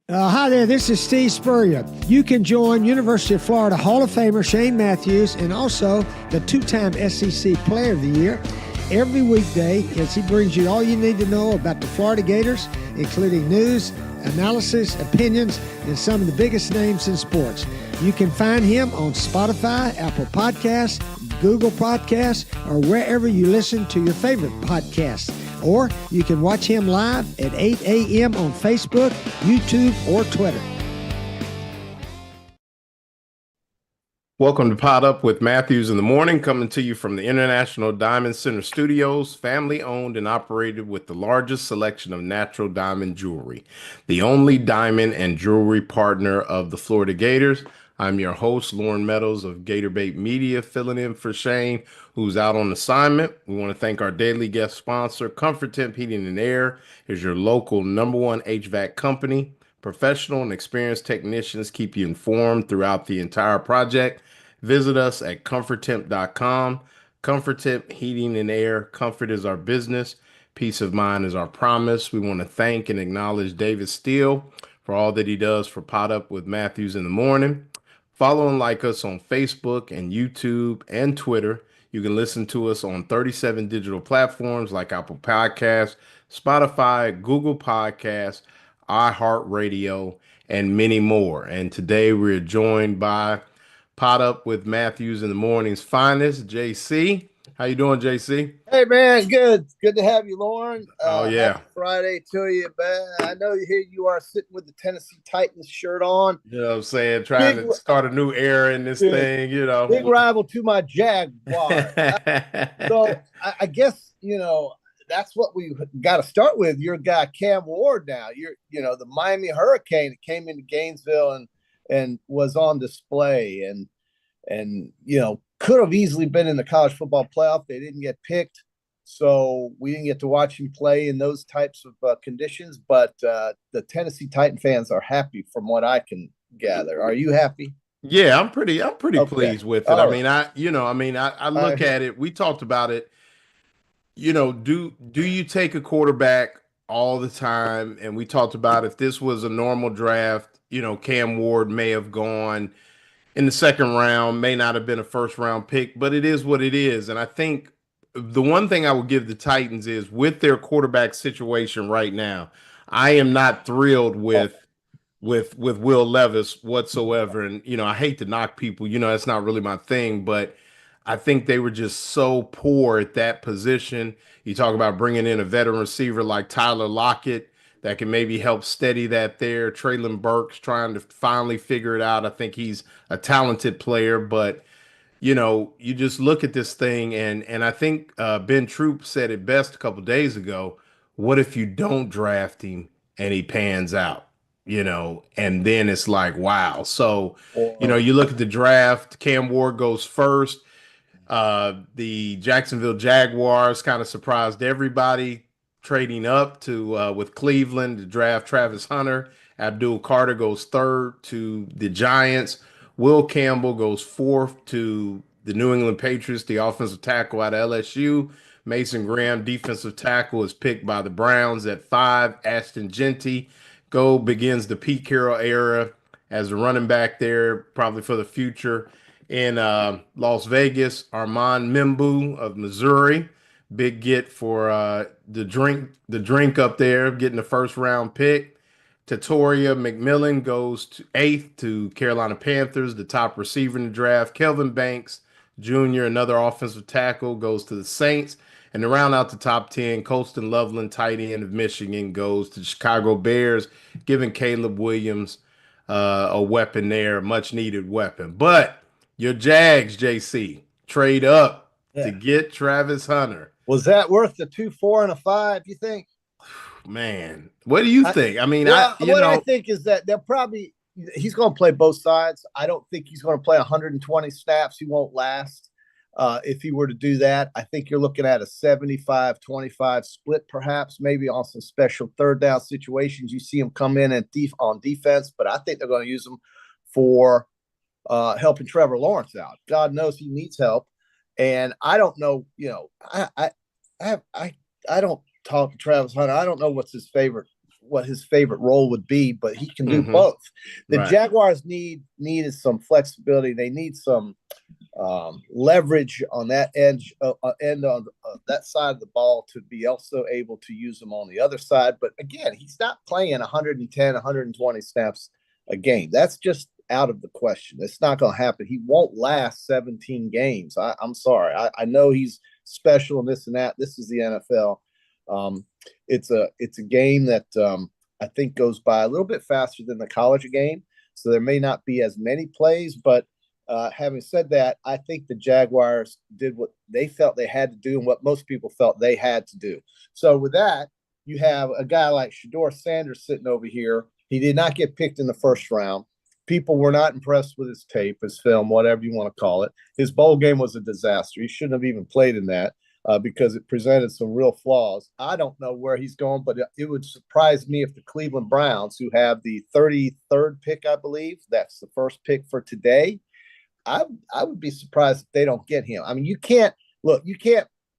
Hi there, this is Steve Spurrier. You can join University of Florida Hall of Famer Shane Matthews and also the two-time SEC Player of the Year every weekday as he brings you all you need to know about the Florida Gators, including news, analysis, opinions, and some of the biggest names in sports. You can find him on Spotify, Apple Podcasts, Google Podcasts, or wherever you listen to your favorite podcasts. Or you can watch him live at 8 a.m. on Facebook, YouTube, or Twitter. Welcome to PodUp with Matthews in the Morning, coming to you from the International Diamond Center Studios, family owned and operated with the largest selection of natural diamond jewelry, the only diamond and jewelry partner of the Florida Gators. I'm your host, Loren Meadows of Gator Bait Media, filling in for Shane, who's out on assignment. We want to thank our daily guest sponsor, Comfort Temp Heating and Air, is your local #1 HVAC company. Professional and experienced technicians keep you informed throughout the entire project. Visit us at comforttemp.com. Comfort Temp Heating and Air. Comfort is our business. Peace of mind is our promise. We want to thank and acknowledge David Steele for all that he does for PodUp with Matthews in the Morning. Follow and like us on Facebook and YouTube and Twitter. You can listen to us on 37 digital platforms like Apple Podcasts, Spotify, Google Podcasts, iHeartRadio, and many more. And today we're joined by PodUp with Matthews in the Morning's finest, JC. How you doing, JC? Hey, man, good to have you, Loren. Oh, yeah. Happy Friday to you, man. I know here you are sitting with the Tennessee Titans shirt on. You know what I'm saying? Trying to start a new era in this thing, you know. Big rival to my Jaguar. So I guess, that's what we got to start with. Your guy, Cam Ward now. The Miami Hurricane that came into Gainesville and was on display and could have easily been in the college football playoff. They didn't get picked, so we didn't get to watch him play in those types of conditions. But the Tennessee Titan fans are happy, from what I can gather. Are you happy? Yeah, I'm pretty pleased with it. All right. I look at it. We talked about it. Do you take a quarterback all the time? And we talked about if this was a normal draft, Cam Ward may have gone in the second round, may not have been a first round pick, but it is what it is. And I think the one thing I would give the Titans is with their quarterback situation right now, I am not thrilled with Will Levis whatsoever. And, I hate to knock people, that's not really my thing, but I think they were just so poor at that position. You talk about bringing in a veteran receiver like Tyler Lockett that can maybe help steady that there. Traylon Burks trying to finally figure it out. I think he's a talented player, but you just look at this thing and I think Ben Troop said it best a couple days ago. What if you don't draft him and he pans out? And then it's like, wow. So, you look at the draft, Cam Ward goes first. The Jacksonville Jaguars kind of surprised everybody, trading up to with Cleveland to draft Travis Hunter. Abdul Carter goes third to the Giants. Will Campbell goes fourth to the New England Patriots, the offensive tackle out of LSU. Mason Graham, defensive tackle, is picked by the Browns at 5. Ashton Genty begins the Pete Carroll era as a running back there, probably for the future. In Las Vegas, Armand Membu of Missouri, big get for the drink up there, getting the first round pick. Tatoria McMillan goes to 8th to Carolina Panthers, the top receiver in the draft. Kelvin Banks Jr., another offensive tackle, goes to the Saints. And to round out the top 10, Colston Loveland, tight end of Michigan, goes to the Chicago Bears, giving Caleb Williams a weapon there, a much needed weapon. But your Jags, JC, trade up to get Travis Hunter. Was that worth the 2, 4, and a 5, you think? Man, what do you think? I mean, I think is that he's going to play both sides. I don't think he's going to play 120 snaps. He won't last. If he were to do that, I think you're looking at a 75-25 split, perhaps, maybe on some special third down situations. You see him come in on defense, but I think they're going to use him for helping Trevor Lawrence out. God knows he needs help. And I don't know, I don't talk to Travis Hunter. I don't know what's his favorite what his favorite role would be, but he can do Mhm. both. The Right. Jaguars needed some flexibility. They need some leverage on that end on that side of the ball to be also able to use them on the other side. But again, he's not playing 110, 120 snaps a game. That's just out of the question. It's not going to happen. He won't last 17 games. I'm sorry. I know he's special and this and that. This is the NFL. It's a game that I think goes by a little bit faster than the college game. So there may not be as many plays, but having said that, I think the Jaguars did what they felt they had to do and what most people felt they had to do. So with that, you have a guy like Shedeur Sanders sitting over here. He did not get picked in the first round. People were not impressed with his tape, his film, whatever you want to call it. His bowl game was a disaster. He shouldn't have even played in that because it presented some real flaws. I don't know where he's going, but it would surprise me if the Cleveland Browns, who have the 33rd pick, I believe, that's the first pick for today, I would be surprised if they don't get him. I mean, you can't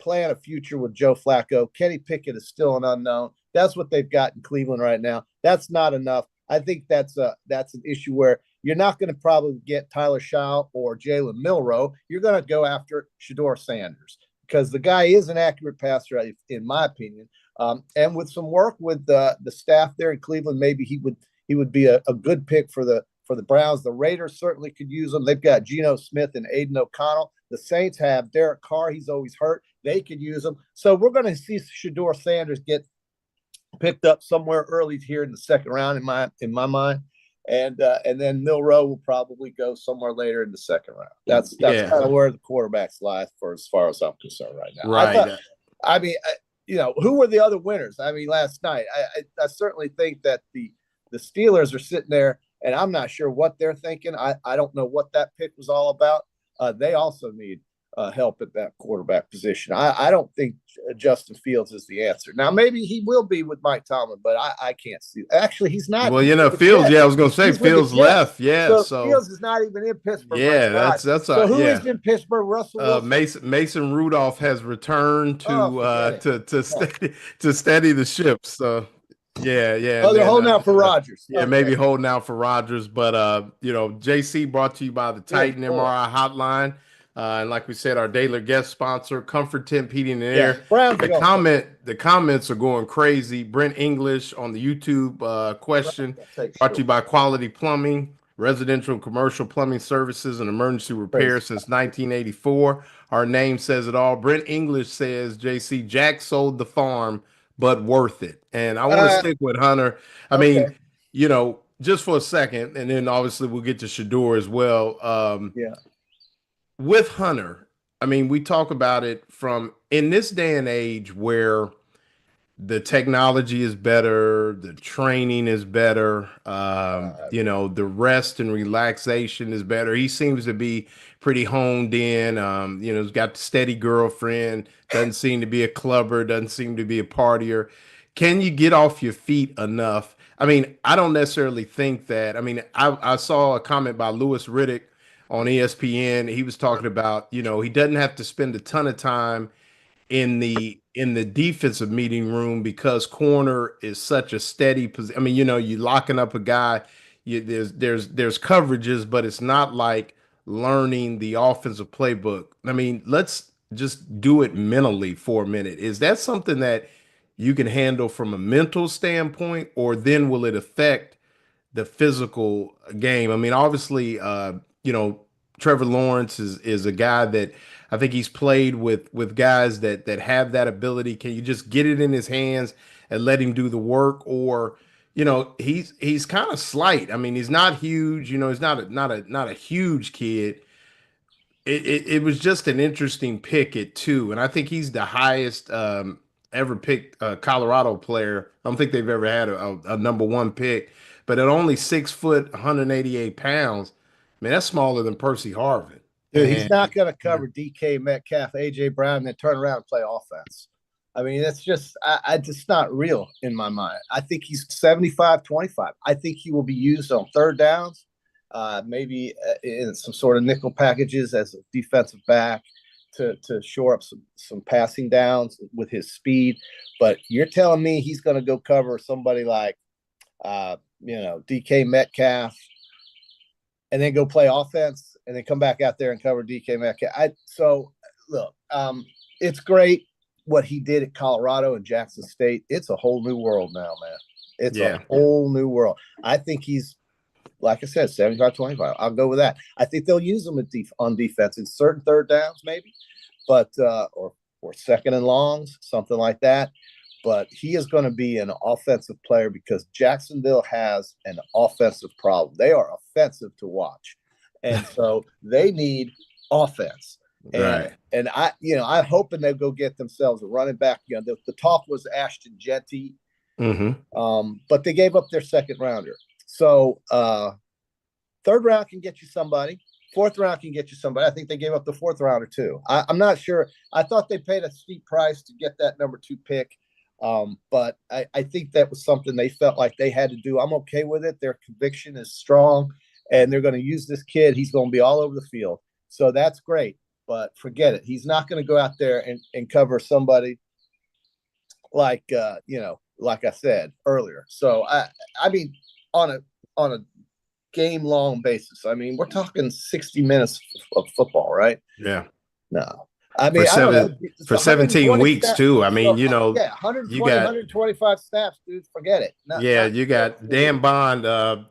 plan a future with Joe Flacco. Kenny Pickett is still an unknown. That's what they've got in Cleveland right now. That's not enough. I think that's an issue where you're not going to probably get Tyler Shaw or Jalen Milroe. You're going to go after Shedeur Sanders because the guy is an accurate passer, in my opinion. And with some work with the staff there in Cleveland, maybe he would be a good pick for the Browns. The Raiders certainly could use them. They've got Geno Smith and Aiden O'Connell. The Saints have Derek Carr. He's always hurt. They could use him. So we're going to see Shedeur Sanders get picked up somewhere early here in the second round, in my mind, and then Milroe will probably go somewhere later in the second round. That's kind of where the quarterbacks lie for as far as I'm concerned right now. Right. Who were the other winners? I mean, last night, I certainly think that the Steelers are sitting there, and I'm not sure what they're thinking. I don't know what that pick was all about. They also need help at that quarterback position. I don't think Justin Fields is the answer. Now, maybe he will be with Mike Tomlin, but I can't see. Actually, he's not. Well, Fields. Yeah, I was going to say Fields left. Yeah, so Fields is not even in Pittsburgh. Yeah, right that's so who is in Pittsburgh? Russell Wilson. Mason Rudolph has returned to steady the ship. So. Yeah. Oh, they're holding out for Rodgers. Yeah, maybe holding out for Rodgers. But, JC brought to you by the Titan MRI Hotline. And like we said, our daily guest sponsor, Comfort Temp Heating and Air. The comments are going crazy. Brent English on the YouTube question. Brought to you by Quality Plumbing, residential and commercial plumbing services and emergency repair since 1984. Our name says it all. Brent English says, JC, Jack sold the farm, but worth it. And I want to stick with Hunter. I mean, just for a second, and then obviously we'll get to Shedeur as well. With Hunter, I mean, we talk about it from in this day and age where the technology is better, the training is better, the rest and relaxation is better. He seems to be pretty honed in. He's got the steady girlfriend, doesn't seem to be a clubber, doesn't seem to be a partier. Can you get off your feet enough? I mean, I don't necessarily think that. I mean, I saw a comment by Louis Riddick on ESPN. He was talking about, he doesn't have to spend a ton of time in the defensive meeting room because corner is such a steady position. I mean, you're locking up a guy. There's coverages, but it's not like learning the offensive playbook. I mean, let's just do it mentally for a minute. Is that something that you can handle from a mental standpoint, or then will it affect the physical game? I mean, obviously, Trevor Lawrence is a guy that I think he's played with guys that have that ability. Can you just get it in his hands and let him do the work? Or, he's kind of slight. I mean, he's not huge, he's not a huge kid. It was just an interesting pick at 2. And I think he's the highest ever picked Colorado player. I don't think they've ever had a number 1 pick, but at only 6 foot, 188 pounds, man, that's smaller than Percy Harvin. Dude, he's not going to cover DK Metcalf, AJ Brown, and then turn around and play offense. I mean, it's just, just not real in my mind. I think he's 75-25. I think he will be used on third downs, maybe in some sort of nickel packages as a defensive back to shore up some passing downs with his speed. But you're telling me he's going to go cover somebody like DK Metcalf, and then go play offense, and then come back out there and cover DK Metcalf. So look, it's great what he did at Colorado and Jackson State. It's a whole new world now, man. It's a whole new world. I think he's, like I said, 75-25. I'll go with that. I think they'll use him on defense in certain third downs, maybe, but or second and longs, something like that. But he is going to be an offensive player because Jacksonville has an offensive problem. They are offensive to watch, and so they need offense. And I'm hoping they'll go get themselves a running back. The talk was Ashton Jetty, but they gave up their second rounder. So third round can get you somebody. Fourth round can get you somebody. I think they gave up the fourth rounder too. I'm not sure. I thought they paid a steep price to get that number 2 pick. But I think that was something they felt like they had to do. I'm okay with it. Their conviction is strong, and they're going to use this kid. He's going to be all over the field. So that's great. But forget it. He's not going to go out there and cover somebody like like I said earlier. So I mean, on a game long basis. I mean, we're talking 60 minutes of football, right? Yeah. No. I mean, for 17 weeks snaps, too. I mean, 120, 125 snaps, dude. Forget it. You got Dan Bond,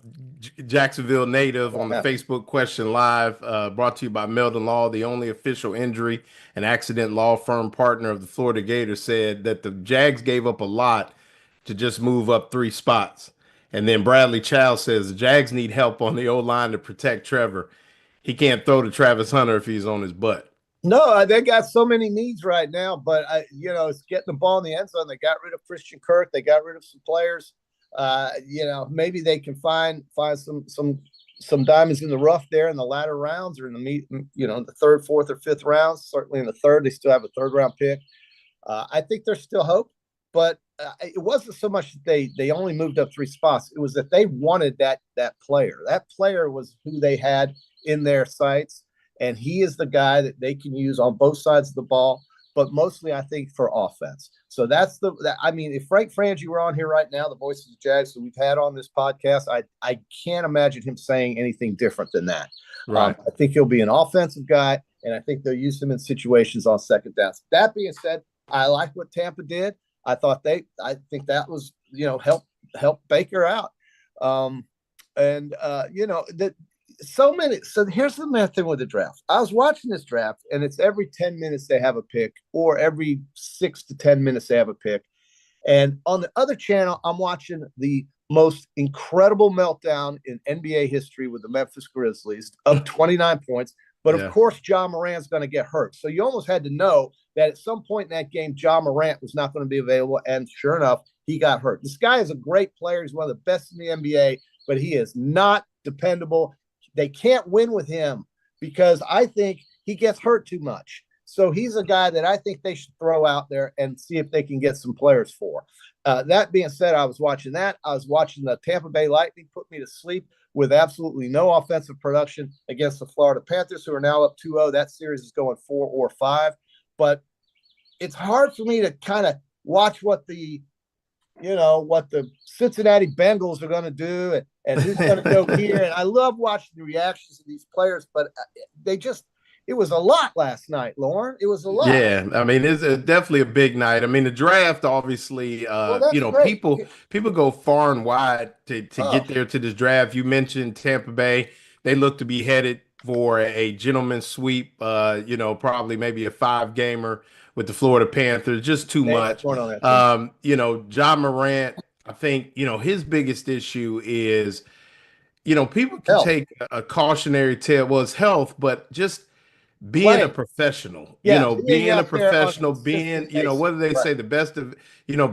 Jacksonville native, on the Facebook question live, brought to you by Meldon Law, the only official injury and accident law firm partner of the Florida Gators, said that the Jags gave up a lot to just move up 3 spots. And then Bradley Chow says the Jags need help on the O-line to protect Trevor. He can't throw to Travis Hunter if he's on his butt. No, they got so many needs right now, but it's getting the ball in the end zone. They got rid of Christian Kirk. They got rid of some players. Maybe they can find some diamonds in the rough there in the latter rounds, or in the third, fourth, or fifth rounds. Certainly in the third, they still have a third round pick. I think there's still hope, but it wasn't so much that they only moved up 3 spots. It was that they wanted that player. That player was who they had in their sights. And he is the guy that they can use on both sides of the ball, but mostly, I think, for offense. So if Frank Frangie were on here right now, the voice of the Jags that we've had on this podcast, I can't imagine him saying anything different than that. Right. I think he'll be an offensive guy, and I think they'll use him in situations on second downs. That being said, I like what Tampa did. I think that was, help Baker out. So here's the main thing with the draft. I was watching this draft, and it's every 10 minutes they have a pick, or every 6 to 10 minutes they have a pick. And on the other channel, I'm watching the most incredible meltdown in NBA history with the Memphis Grizzlies of 29 points. But of course, Ja Morant's going to get hurt. So you almost had to know that at some point in that game, Ja Morant was not going to be available. And sure enough, he got hurt. This guy is a great player. He's one of the best in the NBA, but he is not dependable. They can't win with him because I think he gets hurt too much. So he's a guy that I think they should throw out there and see if they can get some players for. That being said, I was watching that. I was watching the Tampa Bay Lightning put me to sleep with absolutely no offensive production against the Florida Panthers, who are now up 2-0. That series is going 4 or 5. But it's hard for me to kind of watch what the Cincinnati Bengals are going to do and who's going to go here. And I love watching the reactions of these players, but it was a lot last night, Loren. It was a lot. Yeah, I mean, it's definitely a big night. I mean, the draft, obviously, people go far and wide to get there to this draft. You mentioned Tampa Bay. They look to be headed for a gentleman's sweep, probably maybe a 5-gamer with the Florida Panthers. Just too much. Ja Morant, I think, his biggest issue is, people can take a cautionary tale. Well, it's health, but just being a professional, being a professional, what do they say? The best of,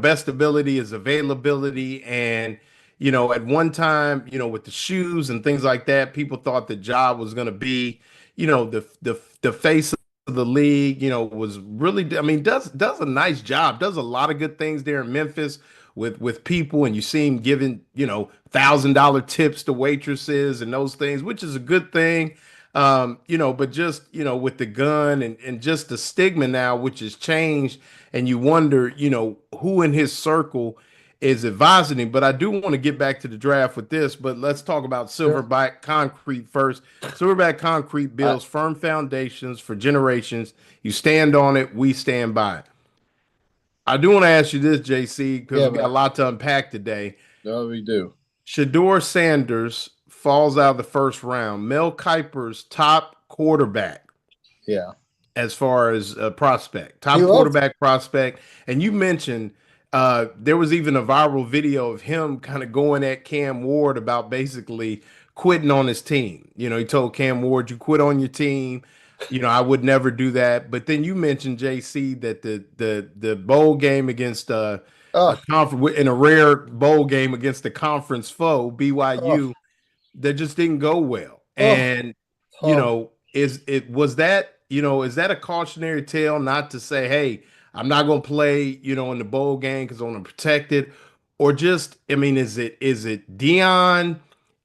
best ability is availability. And, at one time, with the shoes and things like that, people thought that Ja was going to be, the face of the league, was really, does a nice job, does a lot of good things there in Memphis with people. And you see him giving, $1,000 tips to waitresses and those things, which is a good thing. But just, with the gun and just the stigma now, which has changed, and you wonder, who in his circle is advising him. But I do want to get back to the draft with this, but let's talk about Silverback Concrete first. Silverback Concrete builds firm foundations for generations. You stand on it, we stand by it. I do want to ask you this, JC, because we got a lot to unpack today. No, we do. Shedeur Sanders falls out of the first round. Mel Kiper's top quarterback. Yeah. As far as a prospect, top quarterback prospect. And you mentioned there was even a viral video of him kind of going at Cam Ward about basically quitting on his team. You know, he told Cam Ward, you quit on your team. You know, I would never do that. But then you mentioned, JC, that the bowl game against a conference, in a rare bowl game against the conference foe, BYU, that just didn't go well. And, you know, is that a cautionary tale not to say, hey, I'm not going to play, you know, in the bowl game because I want to protect it? Or just, I mean, is it Deion?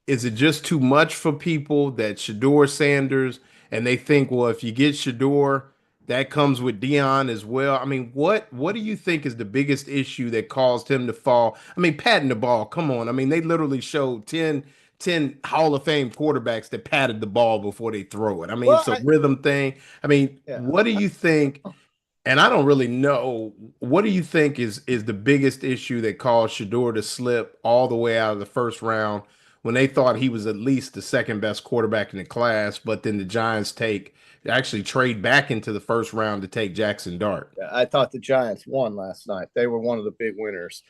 Is it just too much for people that Shedeur Sanders, and they think, well, if you get Shedeur, that comes with Deion as well? I mean, what do you think is the biggest issue that caused him to fall? I mean, patting the ball, come on. I mean, they literally showed 10 Hall of Fame quarterbacks that patted the ball before they throw it. I mean, it's a rhythm thing. I mean, what do you think? And I don't really know. What do you think is the biggest issue that caused Shedeur to slip all the way out of the first round when they thought he was at least the second best quarterback in the class, but then the Giants actually trade back into the first round to take Jackson Dart? I thought the Giants won last night. They were one of the big winners.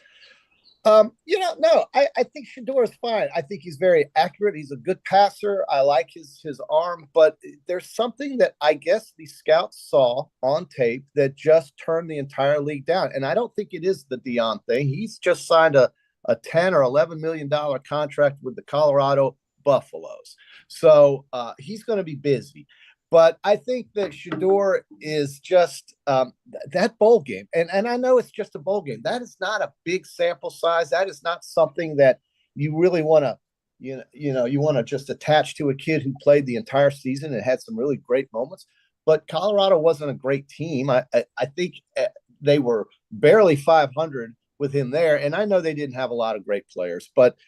No, I think Shedeur is fine. I think he's very accurate. He's a good passer. I like his arm, but there's something that I guess the scouts saw on tape that just turned the entire league down. And I don't think it is the Deion thing. He's just signed a $10 or $11 million contract with the Colorado Buffaloes. So he's going to be busy. But I think that Shedeur is just that bowl game. And I know it's just a bowl game. That is not a big sample size. That is not something that you really want to, you want to just attach to a kid who played the entire season and had some really great moments. But Colorado wasn't a great team. I think they were barely 500 with him there. And I know they didn't have a lot of great players, but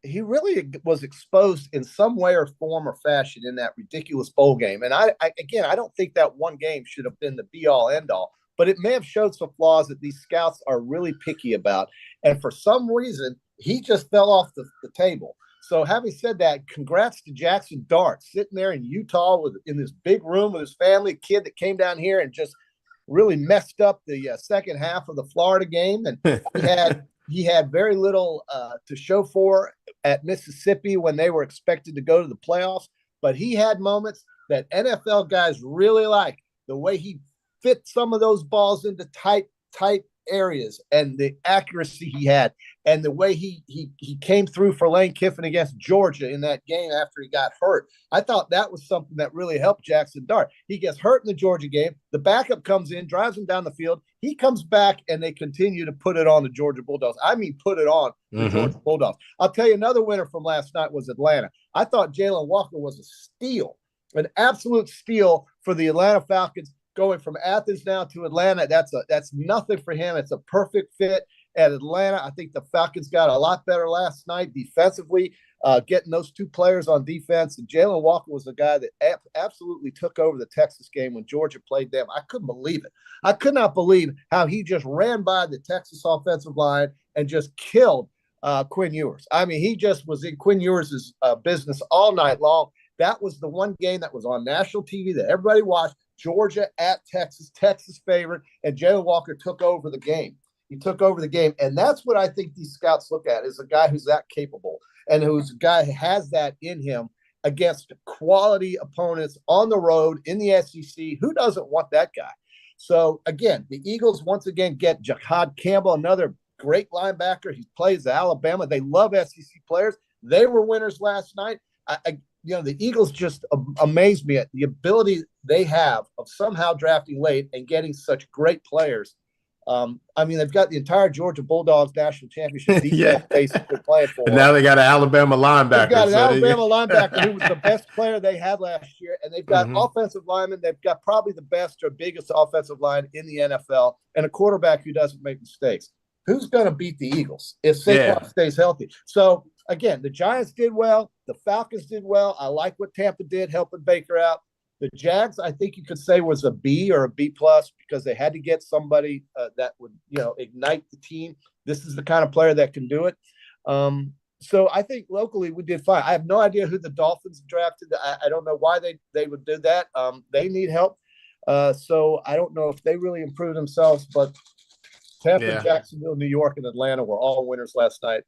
he really was exposed in some way or form or fashion in that ridiculous bowl game. And I don't think that one game should have been the be all end all, but it may have showed some flaws that these scouts are really picky about. And for some reason, he just fell off the table. So having said that, congrats to Jackson Dart, sitting there in Utah in this big room with his family, kid that came down here and just really messed up the second half of the Florida game. And he had very little to show for at Mississippi when they were expected to go to the playoffs, but he had moments that NFL guys really like, the way he fit some of those balls into tight areas and the accuracy he had and the way he came through for Lane Kiffin against Georgia in that game after he got hurt. I thought that was something that really helped Jackson Dart. He gets hurt in the Georgia game. The backup comes in, drives him down the field. He comes back, and they continue to put it on the Georgia Bulldogs. I mean, put it on the Georgia Bulldogs. I'll tell you, another winner from last night was Atlanta. I thought Jalen Walker was a steal, an absolute steal for the Atlanta Falcons. Going from Athens now to Atlanta, that's nothing for him. It's a perfect fit at Atlanta. I think the Falcons got a lot better last night defensively, getting those two players on defense. And Jalen Walker was the guy that absolutely took over the Texas game when Georgia played them. I couldn't believe it. I could not believe how he just ran by the Texas offensive line and just killed Quinn Ewers. I mean, he just was in Quinn Ewers' business all night long. That was the one game that was on national TV that everybody watched. Georgia at Texas favorite, and Jalen Walker took over the game. He took over the game, and that's what I think these scouts look at, is a guy who's that capable and who's a guy who has that in him against quality opponents on the road in the SEC. Who doesn't want that guy? So, again, the Eagles once again get Jahad Campbell, another great linebacker. He plays at Alabama. They love SEC players. They were winners last night. The Eagles just amaze me at the ability they have of somehow drafting late and getting such great players. They've got the entire Georgia Bulldogs national championship defense basically playing for. And now they got an Alabama linebacker. They've got an Alabama linebacker who was the best player they had last year, and they've got offensive linemen. They've got probably the best or biggest offensive line in the NFL, and a quarterback who doesn't make mistakes. who's going to beat the Eagles if Saquon Yeah. stays healthy? So again, the Giants did well. The Falcons did well. I like what Tampa did, helping Baker out. The Jags, I think you could say, was a B or a B plus because they had to get somebody that would, ignite the team. This is the kind of player that can do it. So I think locally we did fine. I have no idea who the Dolphins drafted. I don't know why they would do that. They need help. So I don't know if they really improved themselves, but Tampa, Jacksonville, New York, and Atlanta were all winners last night,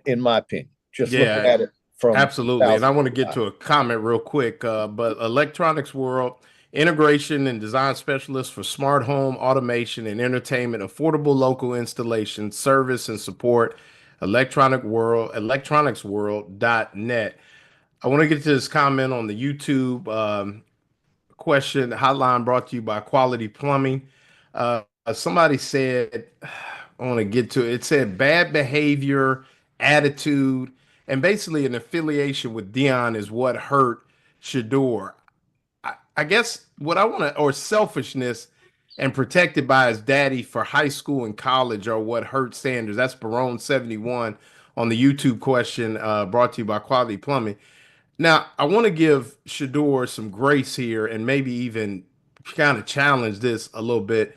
in my opinion. Just looking at it from absolutely. And I want to get to a comment real quick, but Electronics World, integration and design specialist for smart home automation and entertainment, affordable local installation, service and support, electronicsworld.net. I want to get to this comment on the YouTube question hotline brought to you by Quality Plumbing. Somebody said, I want to get to it. It said bad behavior, attitude, and basically an affiliation with Dion is what hurt Shador. I guess what I want to, or selfishness and protected by his daddy for high school and college are what hurt Sanders. That's Barone71 on the YouTube question brought to you by Quality Plumbing. Now, I want to give Shador some grace here and maybe even kind of challenge this a little bit.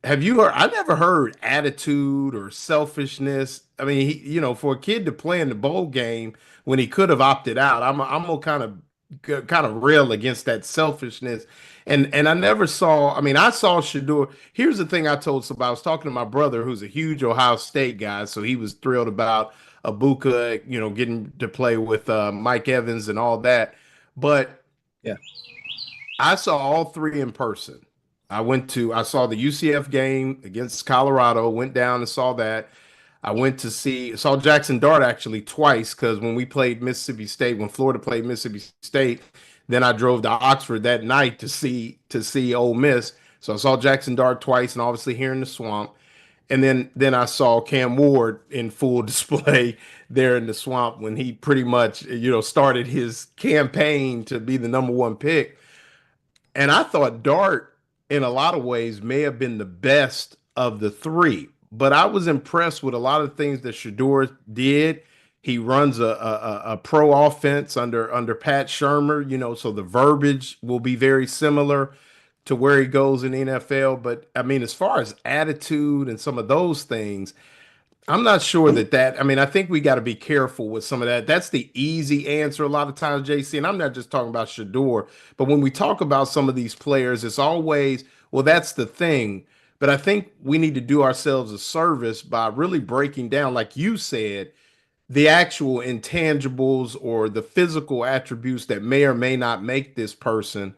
Have you heard? I never heard attitude or selfishness. I mean, for a kid to play in the bowl game when he could have opted out, I'm gonna kind of rail against that selfishness. And I never saw. I mean, I saw Shador. Here's the thing I told somebody. I was talking to my brother, who's a huge Ohio State guy, so he was thrilled about Abuka, getting to play with Mike Evans and all that. But yeah, I saw all three in person. I saw the UCF game against Colorado, went down and saw that. I saw Jackson Dart actually twice because when Florida played Mississippi State, then I drove to Oxford that night to see Ole Miss. So I saw Jackson Dart twice and obviously here in the Swamp. And then I saw Cam Ward in full display there in the Swamp when he pretty much, started his campaign to be the number one pick. And I thought Dart, in a lot of ways, may have been the best of the three. But I was impressed with a lot of things that Shador did. He runs a pro offense under Pat Shurmur, so the verbiage will be very similar to where he goes in the NFL. But I mean, as far as attitude and some of those things, I'm not sure I mean, I think we got to be careful with some of that. That's the easy answer a lot of times, JC. And I'm not just talking about Shador, but when we talk about some of these players, it's always, well, that's the thing. But I think we need to do ourselves a service by really breaking down, like you said, the actual intangibles or the physical attributes that may or may not make this person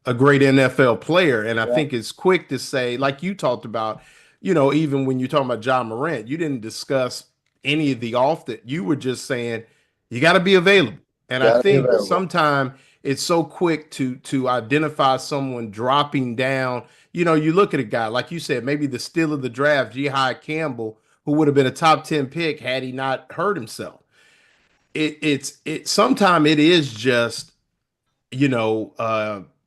a great NFL player. And I think it's quick to say, like you talked about, even when you're talking about John Morant, you didn't discuss any of the off that you were just saying, you got to be available. And I think sometimes it's so quick to identify someone dropping down. You look at a guy, like you said, maybe the steal of the draft, Jihai Campbell, who would have been a top 10 pick had he not hurt himself. Sometimes it is just,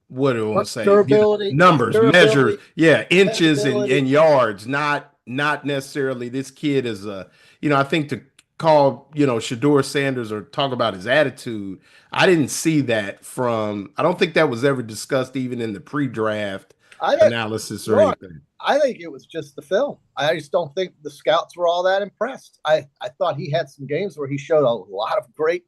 what do I want to say? Durability, numbers, measures, inches and yards, not necessarily this kid is I think to call, Shador Sanders or talk about his attitude, I didn't see that I don't think that was ever discussed even in the pre-draft analysis or anything. I think it was just the film. I just don't think the scouts were all that impressed. I thought he had some games where he showed a lot of great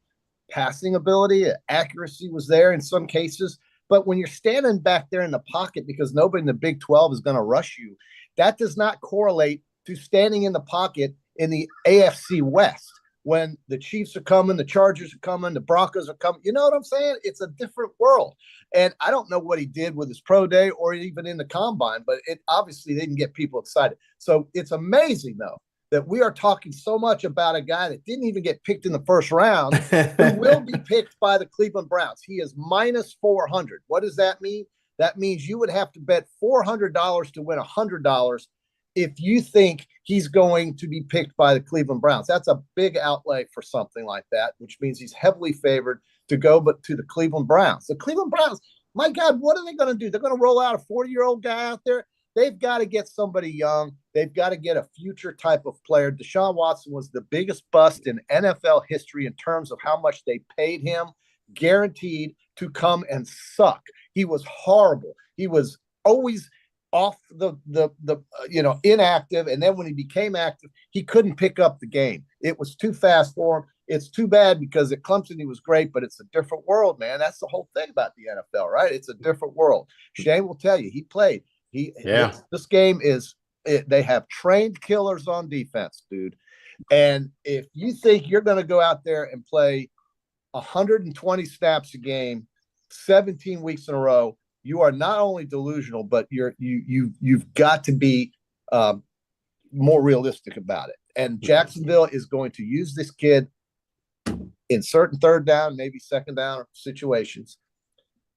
passing ability. Accuracy was there in some cases. But when you're standing back there in the pocket because nobody in the Big 12 is going to rush you, that does not correlate to standing in the pocket in the AFC West when the Chiefs are coming, the Chargers are coming, the Broncos are coming. You know what I'm saying? It's a different world. And I don't know what he did with his pro day or even in the combine, but it obviously didn't get people excited. So it's amazing, though, that we are talking so much about a guy that didn't even get picked in the first round who will be picked by the Cleveland Browns. He is minus 400. What does that mean? That means you would have to bet $400 to win $100 if you think he's going to be picked by the Cleveland Browns. That's a big outlay for something like that, which means he's heavily favored to go but to the Cleveland Browns. The Cleveland Browns, my God, what are they going to do? They're going to roll out a 40-year-old guy out there. they've got to get somebody young. They've got to get a future type of player. Deshaun Watson was the biggest bust in NFL history in terms of how much they paid him, guaranteed to come and suck. He was horrible. He was always off the inactive, and then when he became active, he couldn't pick up the game. It was too fast for him. It's too bad because at Clemson he was great, but it's a different world, man. That's the whole thing about the NFL, right? It's a different world. Shane will tell you he played. This game is they have trained killers on defense, dude. And if you think you're going to go out there and play 120 snaps a game, 17 weeks in a row, you are not only delusional, but you've got to be more realistic about it. And Jacksonville is going to use this kid in certain third down, maybe second down situations,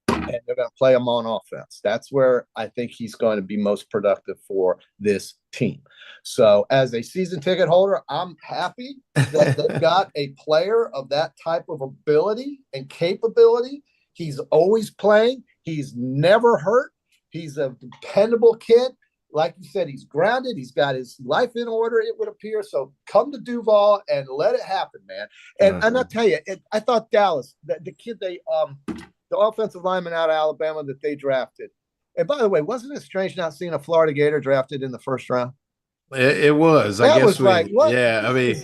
and they're going to play him on offense. That's where I think he's going to be most productive for this team. So as a season ticket holder, I'm happy that they've got a player of that type of ability and capability. He's always playing. He's never hurt. He's a dependable kid. Like you said, he's grounded. He's got his life in order, it would appear. So come to Duval and let it happen, man. And I'll tell you, I thought Dallas, the kid the offensive lineman out of Alabama that they drafted. And by the way, wasn't it strange not seeing a Florida Gator drafted in the first round? It was. That was like, what? Yeah, I mean,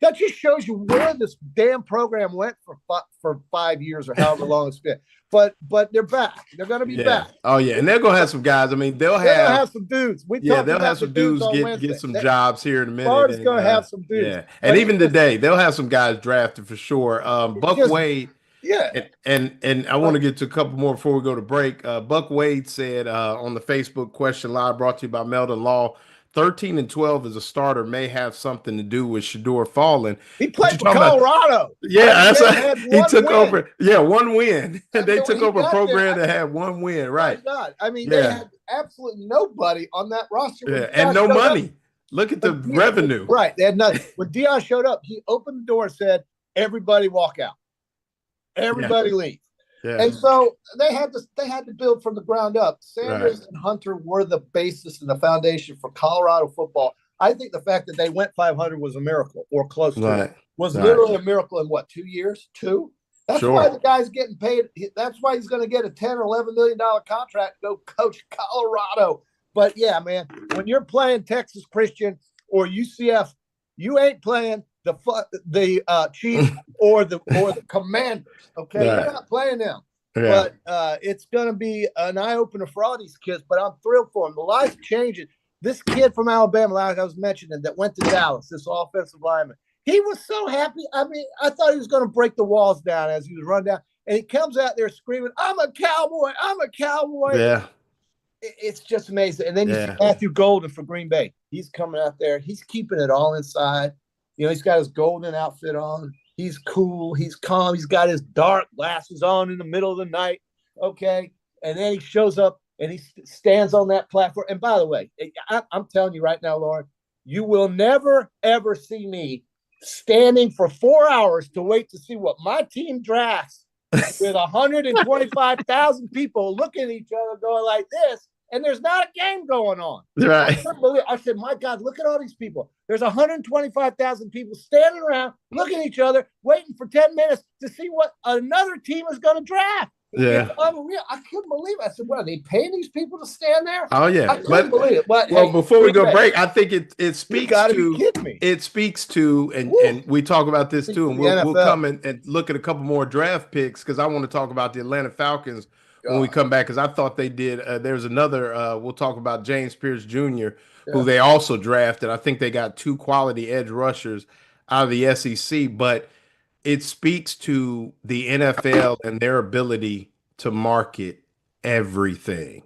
that just shows you where this damn program went for 5 years or however long it's been. But they're back. They're going to be back. Oh yeah, and they're going to have some guys. I mean, they'll have some dudes. They'll have some dudes get some jobs here in a minute. Florida's going to have some dudes. Yeah, and even today they'll have some guys drafted for sure. Buck Wade. Yeah, and I want to get to a couple more before we go to break. Buck Wade said on the Facebook question live brought to you by Meldon Law, 13-12 as a starter may have something to do with Shedeur falling. He played for Colorado. Yeah, he took over. Yeah, one win. They took over a program that had one win. Right. God, I mean, they had absolutely nobody on that roster. Yeah, and no money. Look at the revenue. Right, they had nothing. When Deion showed up, he opened the door and said, "Everybody walk out. Everybody leave." Yeah. And so they had to build from the ground up. Sanders and Hunter were the basis and the foundation for Colorado football. I think the fact that they went 500 was a miracle, or close to it. Was literally a miracle in what, 2 years? Two? That's why the guy's getting paid. That's why he's going to get a $10 or $11 million contract to go coach Colorado. But yeah, man, when you're playing Texas Christian or UCF, you ain't playing the Chiefs or the Commanders. Okay, you're not playing them. Yeah. But it's going to be an eye opener for all these kids. But I'm thrilled for them. The life's changing. This kid from Alabama, like I was mentioning, that went to Dallas, this offensive lineman, he was so happy. I mean, I thought he was going to break the walls down as he was running down, and he comes out there screaming, "I'm a Cowboy! I'm a Cowboy!" Yeah. It's just amazing. And then you see Matthew Golden for Green Bay. He's coming out there. He's keeping it all inside. You know, he's got his golden outfit on. He's cool. He's calm. He's got his dark glasses on in the middle of the night. Okay. And then he shows up and he stands on that platform. And by the way, I'm telling you right now, Loren, you will never, ever see me standing for 4 hours to wait to see what my team drafts with 125,000 people looking at each other going like this. And there's not a game going on. Right. I said, my God, look at all these people. There's 125,000 people standing around, looking at each other, waiting for 10 minutes to see what another team is going to draft. Yeah. It's unreal. I couldn't believe it. I said, well, are they paying these people to stand there? Oh, yeah. I couldn't believe it. But, well, before we go break, I think it speaks to, be kidding me. It speaks to, and we talk about this too, and we'll come and look at a couple more draft picks because I want to talk about the Atlanta Falcons when we come back, because I thought they did. There's another. We'll talk about James Pierce Jr., who they also drafted. I think they got 2 quality edge rushers out of the SEC, but it speaks to the NFL and their ability to market everything.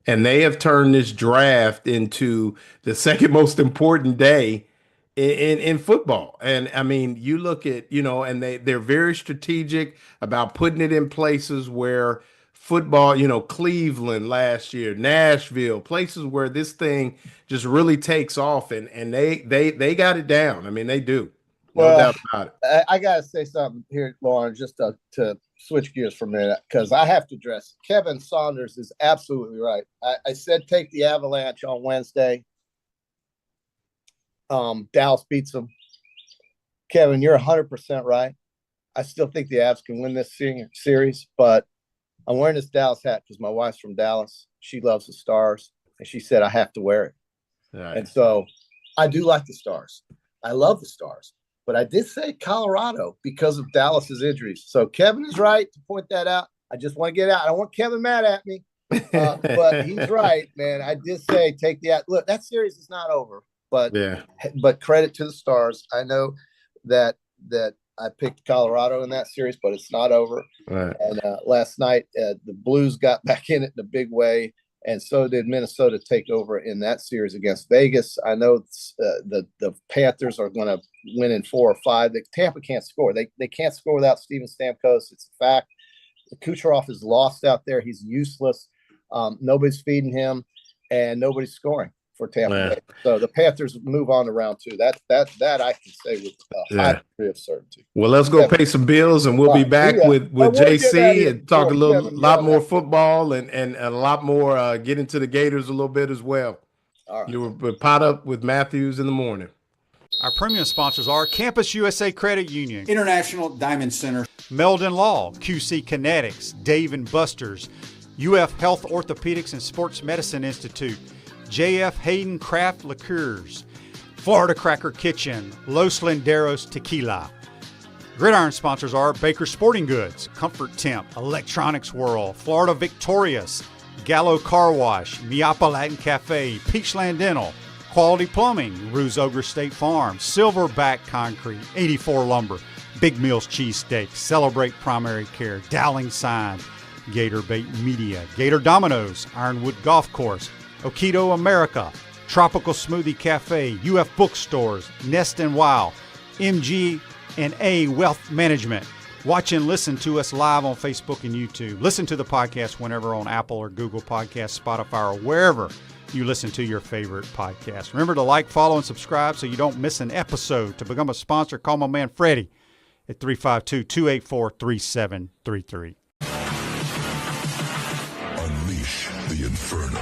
And they have turned this draft into the second most important day in football. And I mean, you look at, and they're very strategic about putting it in places where football, Cleveland last year, Nashville, places where this thing just really takes off, and they got it down. I mean, they do. No doubt about it. I got to say something here, Loren, just to switch gears for a minute, because I have to address Kevin Saunders is absolutely right. I said take the Avalanche on Wednesday. Dallas beats them. Kevin, you're 100% right. I still think the Avs can win this series, but I'm wearing this Dallas hat because my wife's from Dallas. She loves the Stars, and she said I have to wear it. Right. And so I do like the Stars. I love the Stars. But I did say Colorado because of Dallas's injuries. So Kevin is right to point that out. I just want to get out. I don't want Kevin mad at me, but he's right, man. I did say take the look. That series is not over, but credit to the Stars. I know that I picked Colorado in that series, but it's not over. Right. And last night the Blues got back in it in a big way. And so did Minnesota take over in that series against Vegas. I know the Panthers are going to win in 4 or 5. Tampa can't score. They can't score without Steven Stamkos. It's a fact. Kucherov is lost out there. He's useless. Nobody's feeding him, and nobody's scoring for Tampa Bay. So the Panthers move on to round 2. That I can say with a high degree of certainty. Well, let's go pay some bills, and we'll be back with JC and talk a lot more football and a lot more get into the Gators a little bit as well. All right. You were with PodUp with Matthews in the morning. Our premium sponsors are Campus USA Credit Union, International Diamond Center, Meldon Law, QC Kinetics, Dave & Buster's, UF Health Orthopedics and Sports Medicine Institute, JF Hayden Craft Liqueurs, Florida Cracker Kitchen, Los Linderos Tequila. Gridiron sponsors are Baker Sporting Goods, Comfort Temp, Electronics World, Florida Victorious, Gallo Car Wash, Miapa Latin Cafe, Peachland Dental, Quality Plumbing, Ruse Ogre State Farm, Silverback Concrete, 84 Lumber, Big Mills Cheesesteak, Celebrate Primary Care, Dowling Sign, Gator Bait Media, Gator Dominoes, Ironwood Golf Course, Okido America, Tropical Smoothie Cafe, UF Bookstores, Nest and Wow, MG&A Wealth Management. Watch and listen to us live on Facebook and YouTube. Listen to the podcast whenever on Apple or Google Podcasts, Spotify, or wherever you listen to your favorite podcast. Remember to like, follow, and subscribe so you don't miss an episode. To become a sponsor, call my man Freddie at 352-284-3733. Unleash the Inferno.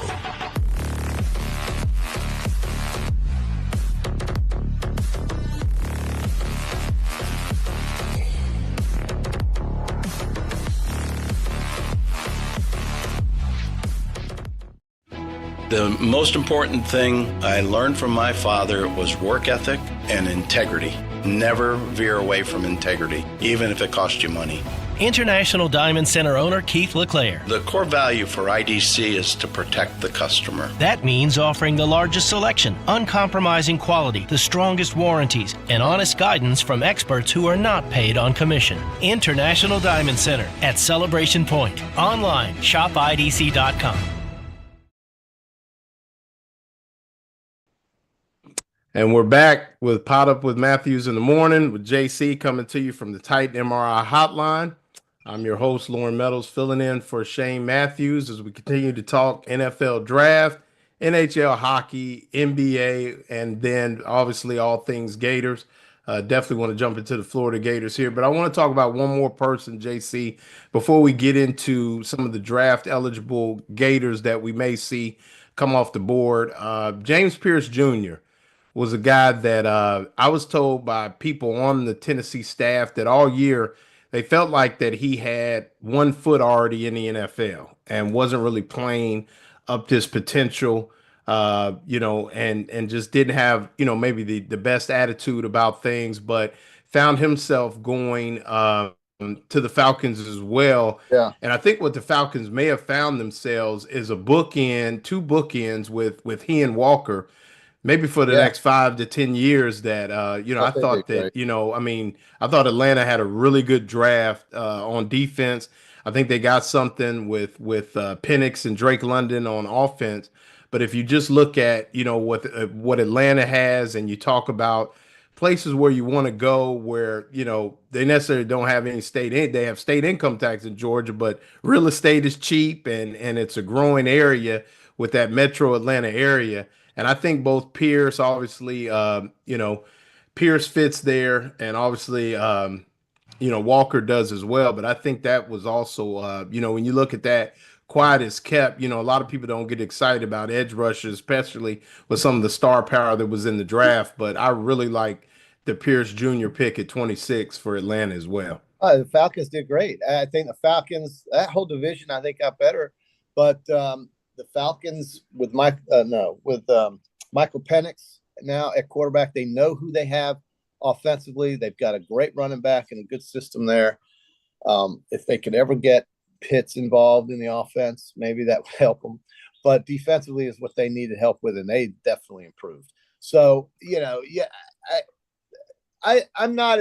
The most important thing I learned from my father was work ethic and integrity. Never veer away from integrity, even if it costs you money. International Diamond Center owner Keith LeClaire. The core value for IDC is to protect the customer. That means offering the largest selection, uncompromising quality, the strongest warranties, and honest guidance from experts who are not paid on commission. International Diamond Center at Celebration Point. Online, shopidc.com. And we're back with PodUp with Matthews in the morning with JC coming to you from the Titan MRI hotline. I'm your host, Loren Meadows, filling in for Shane Matthews as we continue to talk NFL draft, NHL hockey, NBA, and then obviously all things Gators. Definitely want to jump into the Florida Gators here, but I want to talk about one more person, JC, before we get into some of the draft eligible Gators that we may see come off the board. James Pierce Jr. was a guy that I was told by people on the Tennessee staff that all year they felt like that he had 1 foot already in the NFL and wasn't really playing up to his potential, and just didn't have, maybe the best attitude about things, but found himself going to the Falcons as well. Yeah. And I think what the Falcons may have found themselves is two bookends with he and Walker, maybe for the next 5 to 10 years that, I thought that, I thought Atlanta had a really good draft on defense. I think they got something with Penix and Drake London on offense. But if you just look at, what Atlanta has and you talk about places where you want to go where, they necessarily don't have any they have state income tax in Georgia, but real estate is cheap and it's a growing area with that metro Atlanta area. And I think both Pierce, obviously, Pierce Pierce fits there, and obviously, Walker does as well. But I think that was also, when you look at that, quiet is kept. A lot of people don't get excited about edge rushers, especially with some of the star power that was in the draft. But I really like the Pierce Jr. pick at 26 for Atlanta as well. The Falcons did great. I think the Falcons, that whole division, I think got better. But the Falcons with Michael Penix now at quarterback, they know who they have offensively. They've got a great running back and a good system there. If they could ever get Pitts involved in the offense, maybe that would help them. But defensively is what they needed help with, and they definitely improved. So, I'm not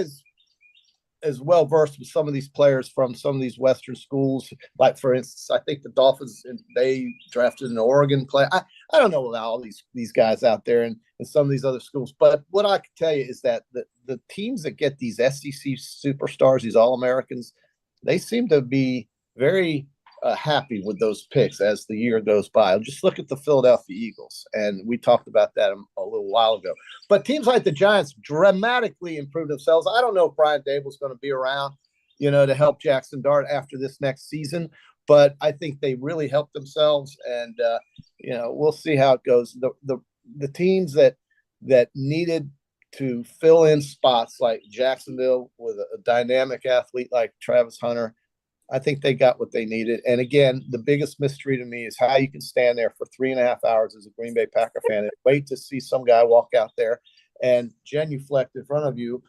as well versed with some of these players from some of these Western schools. Like, for instance, I think the Dolphins, they drafted an Oregon player. I don't know about all these guys out there and some of these other schools. But what I can tell you is that the teams that get these SEC superstars, these All-Americans, they seem to be very happy with those picks as the year goes by. Just look at the Philadelphia Eagles, and we talked about that a little while ago. But teams like the Giants dramatically improved themselves. I don't know if Brian Dable's going to be around, to help Jackson Dart after this next season, but I think they really helped themselves, and we'll see how it goes. The teams that needed to fill in spots like Jacksonville with a dynamic athlete like Travis Hunter, I think they got what they needed. And again, the biggest mystery to me is how you can stand there for 3.5 hours as a Green Bay Packer fan and wait to see some guy walk out there and genuflect in front of you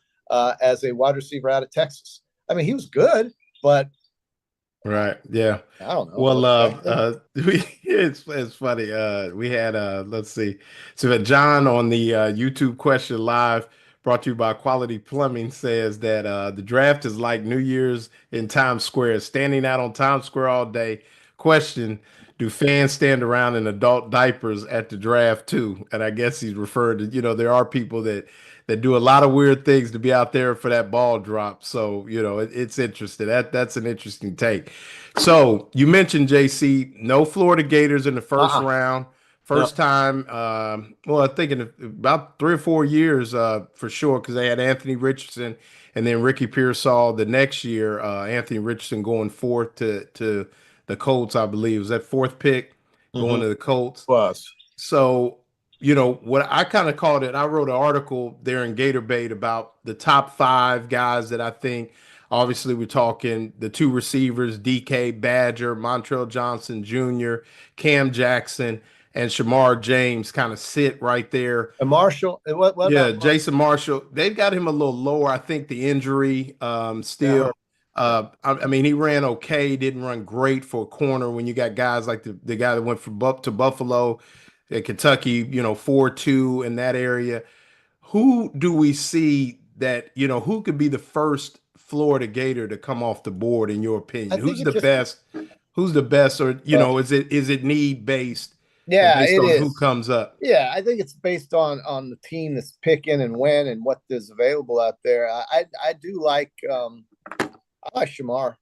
as a wide receiver out of Texas. I mean, he was good, but right, yeah. I don't know. Well, it's funny. We had let's see. So we had John on the YouTube question live, brought to you by Quality Plumbing, says that the draft is like New Year's in Times Square, standing out on Times Square all day. Question: do fans stand around in adult diapers at the draft too? And I guess he's referred to, there are people that do a lot of weird things to be out there for that ball drop. So, it's interesting. That's an interesting take. So you mentioned, JC, no Florida Gators in the first round. First time, I think in about 3 or 4 years for sure, because they had Anthony Richardson and then Ricky Pearsall the next year. Anthony Richardson going fourth to the Colts, I believe. Was that fourth pick going to the Colts? Was. So, what I kind of called it, I wrote an article there in Gator Bait about the top 5 guys that I think, obviously we're talking the 2 receivers, DK Badger, Montrell Johnson Jr., Cam Jackson, and Shamar James kind of sit right there. And Marshall, what about Jason Marshall. They've got him a little lower. I think the injury still. I mean, he ran okay. Didn't run great for a corner when you got guys like the guy that went to Buffalo, at Kentucky, 4.2 in that area. Who do we see that, who could be the first Florida Gator to come off the board in your opinion? Who's the best? Who's the best? Or, is it need based? Yeah, based it on is. Who comes up? Yeah, I think it's based on the team that's picking and when and what is available out there. I do like I like Shamar.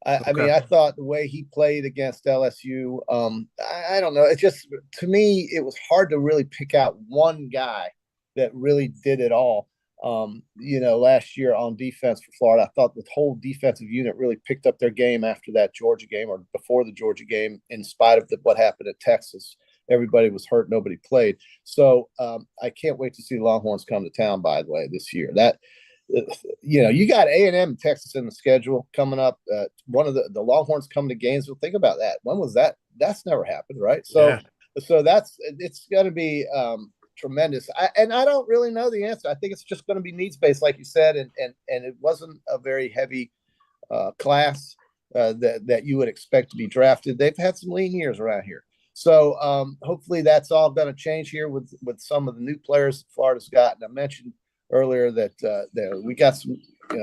I mean, I thought the way he played against LSU, I don't know. It just, to me, it was hard to really pick out one guy that really did it all. Last year on defense for Florida, I thought the whole defensive unit really picked up their game after that Georgia game or before the Georgia game, in spite of what happened at Texas. Everybody was hurt. Nobody played. So I can't wait to see Longhorns come to town, by the way, this year. That, you got A&M and Texas in the schedule coming up. One of the Longhorns come to Gainesville. Think about that. When was that? That's never happened, right? So it's going to be tremendous. I don't really know the answer. I think it's just going to be needs based, like you said, and it wasn't a very heavy class that you would expect to be drafted. They've had some lean years around here. So hopefully that's all going to change here with some of the new players Florida's got. And I mentioned earlier that we got some,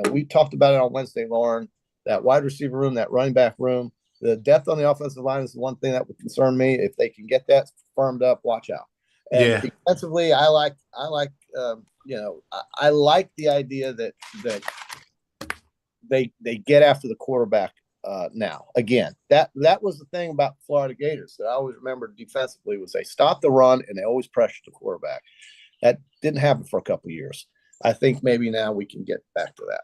we talked about it on Wednesday, Loren, that wide receiver room, that running back room, the depth on the offensive line is the one thing that would concern me. If they can get that firmed up, watch out. And defensively, I like the idea that they get after the quarterback now. Again, that was the thing about Florida Gators that I always remember defensively was they stopped the run and they always pressured the quarterback. That didn't happen for a couple of years. I think maybe now we can get back to that.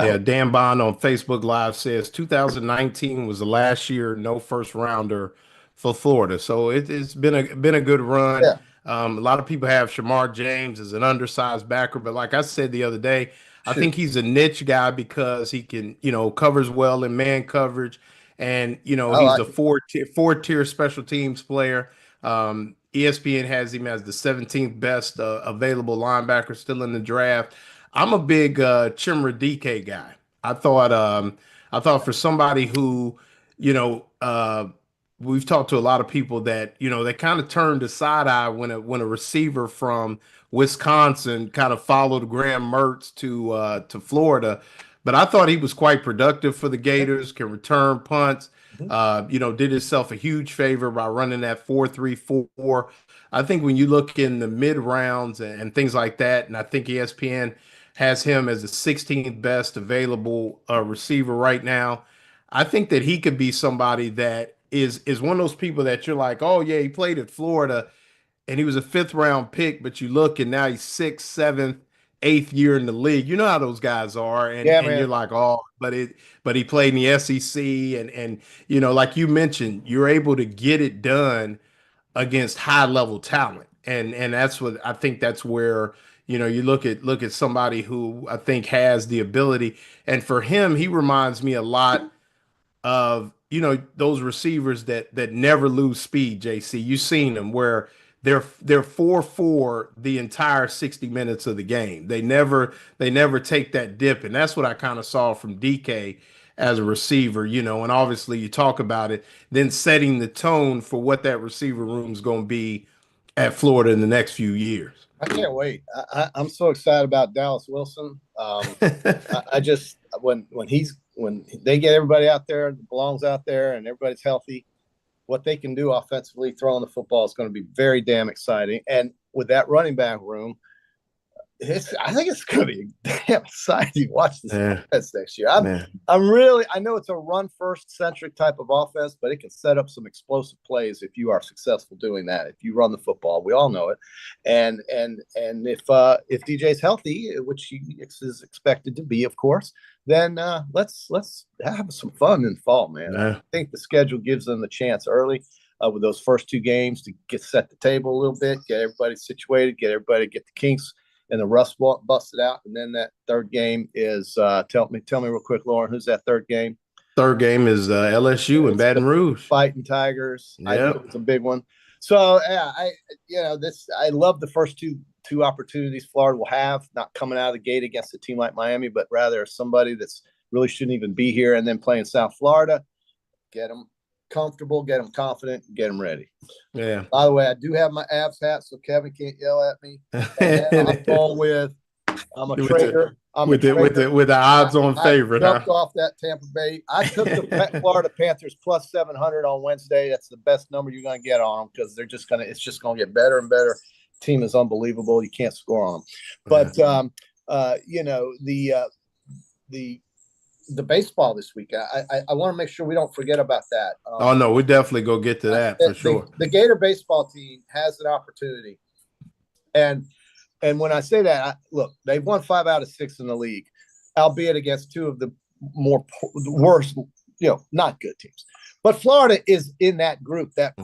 Yeah, Dan Bond on Facebook Live says 2019 was the last year no first rounder for Florida, so it's been a good run. Yeah. A lot of people have Shamar James as an undersized backer, but like I said the other day, I think he's a niche guy because he can, covers well in man coverage, and he's a four-tier special teams player. ESPN has him as the 17th best available linebacker still in the draft. I'm a big Chimera DK guy. I thought for somebody who, we've talked to a lot of people that, they kind of turned a side eye when a receiver from Wisconsin kind of followed Graham Mertz to Florida. But I thought he was quite productive for the Gators, can return punts, did himself a huge favor by running that 4.34. I think when you look in the mid rounds and things like that, and I think ESPN has him as the 16th best available receiver right now. I think that he could be somebody that is one of those people that you're like, oh yeah, he played at Florida and he was a 5th round pick, but you look and now he's 6th, 7th, 8th year in the league. You know how those guys are, and you're like, oh, but he played in the SEC, and like you mentioned, you're able to get it done against high level talent, and that's what I think. That's where you look at somebody who I think has the ability, and for him, he reminds me a lot of those receivers that never lose speed. JC, you've seen them where they're 4-4 the entire 60 minutes of the game. They never take that dip, and that's what I kind of saw from DK as a receiver, and obviously you talk about it, then setting the tone for what that receiver room is going to be at Florida in the next few years. I can't wait. I'm so excited about Dallas Wilson. I just when they get everybody out there that belongs out there and everybody's healthy, what they can do offensively throwing the football is going to be very damn exciting. And with that running back room, I think it's going to be damn exciting to watch this offense next year. I know it's a run first centric type of offense, but it can set up some explosive plays if you are successful doing that. If you run the football, we all know it. And if DJ's healthy, which he is expected to be, of course, then let's have some fun in fall, man. I think the schedule gives them the chance early with those first 2 games to set the table a little bit, get everybody situated, get the kinks and the rust busted out. And then that 3rd game is tell me real quick, Loren, who's that 3rd game? 3rd game is LSU and Baton Rouge. Fighting Tigers. Yep. I know it's a big one. So yeah, I love the first two opportunities Florida will have, not coming out of the gate against a team like Miami, but rather somebody that's really shouldn't even be here, and then playing South Florida. Get them comfortable, get them confident, get them ready. Yeah. By the way, I do have my Avs hat, so Kevin can't yell at me. And I'm going with I'm a trader. With the odds on favorite. I jumped off that Tampa Bay. I took the Florida Panthers plus 700 on Wednesday. That's the best number you're going to get on them because it's just going to get better and better. Team is unbelievable. You can't score on them. But the baseball this week, I want to make sure we don't forget about that. Oh no, we definitely go get to that for sure. The Gator baseball team has an opportunity, and when I say that, look, they've won 5 out of 6 in the league, albeit against 2 of the worst, not good teams. But Florida is in that group, that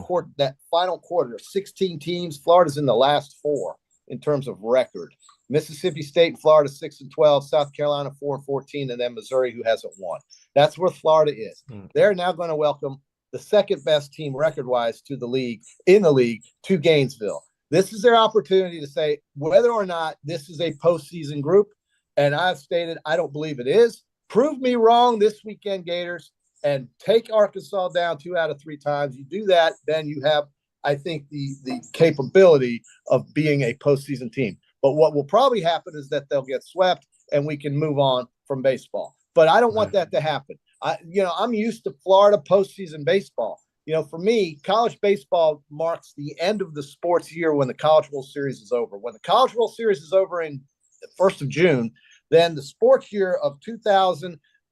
final quarter, 16 teams. Florida's in the last 4 in terms of record. Mississippi State and Florida 6-12, South Carolina 4-14, and then Missouri, who hasn't won. That's where Florida is. They're now going to welcome the 2nd best team record-wise to the league to Gainesville. This is their opportunity to say whether or not this is a postseason group, and I've stated I don't believe it is. Prove me wrong this weekend, Gators, and take Arkansas down 2 out of 3 times. You do that, then you have, I think, the capability of being a postseason team. But what will probably happen is that they'll get swept and we can move on from baseball. But I don't want that to happen. I'm used to Florida postseason baseball. For me, college baseball marks the end of the sports year when the College World Series is over. When the College World Series is over in the 1st of June, then the sports year of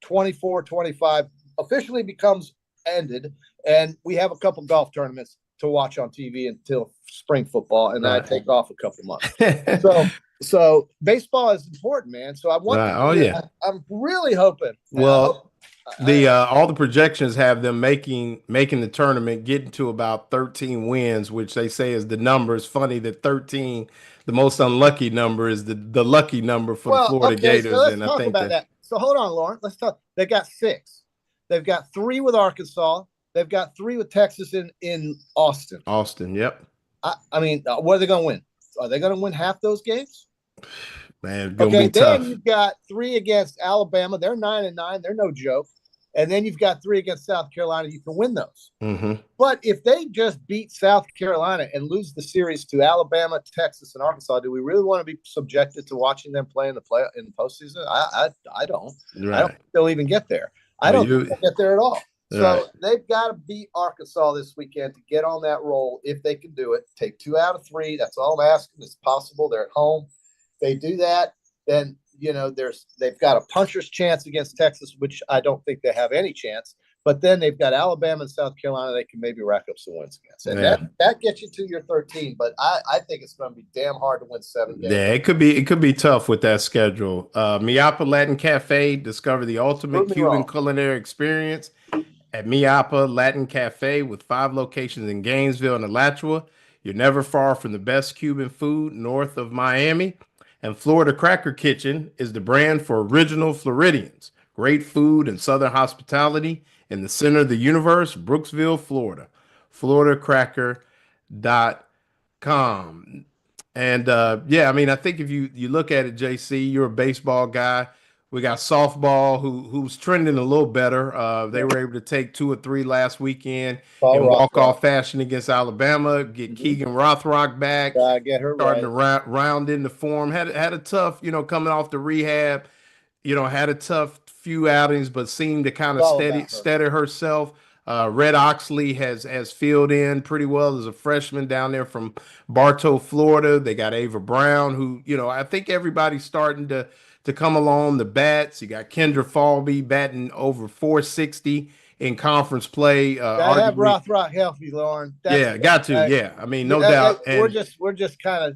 2024-25 officially becomes ended, and we have a couple golf tournaments to watch on TV until spring football, and then I take off a couple months. So So baseball is important, man. So I want. Right. Oh yeah. I'm really hoping. Well, all the projections have them making the tournament, getting to about 13 wins, which they say is the number. It's funny that 13, the most unlucky number, is the lucky number for the Florida Gators. So let's and talk I think about that. So hold on, Loren. Let's talk. They got 6. They've got 3 with Arkansas. They've got 3 with Texas in Austin. Austin, yep. I mean, what are they going to win? Are they going to win half those games? Man, it's going to be then tough. You've got 3 against Alabama. They're 9-9. They're no joke. And then you've got 3 against South Carolina. You can win those. Mm-hmm. But if they just beat South Carolina and lose the series to Alabama, Texas, and Arkansas, do we really want to be subjected to watching them play in the postseason? I don't. Right. I don't think they'll even get there. I don't think they'll get there at all. So right. They've got to beat Arkansas this weekend to get on that roll. If they can do it, take 2 out of 3. That's all I'm asking. It's possible. They're at home. If they do that, then they've got a puncher's chance against Texas, which I don't think they have any chance. But then they've got Alabama and South Carolina they can maybe rack up some wins against. And that gets you to your 13. But I think it's going to be damn hard to win 7 games. Yeah, it could be tough with that schedule. Miapa Latin Cafe, discover the ultimate Cuban culinary experience at Miapa Latin Cafe with 5 locations in Gainesville and Alachua. You're never far from the best Cuban food north of Miami. And Florida Cracker Kitchen is the brand for original Floridians. Great food and southern hospitality in the center of the universe, Brooksville, Florida. FloridaCracker.com. And I mean, I think if you look at it, JC, you're a baseball guy. We got softball who's trending a little better. They were able to take 2 or 3 last weekend in walk-off fashion against Alabama. Get Keegan Rothrock back. Get her starting to round into form. Had a tough, coming off the rehab. Had a tough few outings, but seemed to kind of steady herself. Red Oxley has filled in pretty well as a freshman down there from Bartow, Florida. They got Ava Brown, who, I think everybody's starting to come along the bats. You got Kendra Falby batting over 460 in conference play. Gotta have Rothrock healthy, Loren. Got to. Yeah, I mean, no doubt. We're just kind of.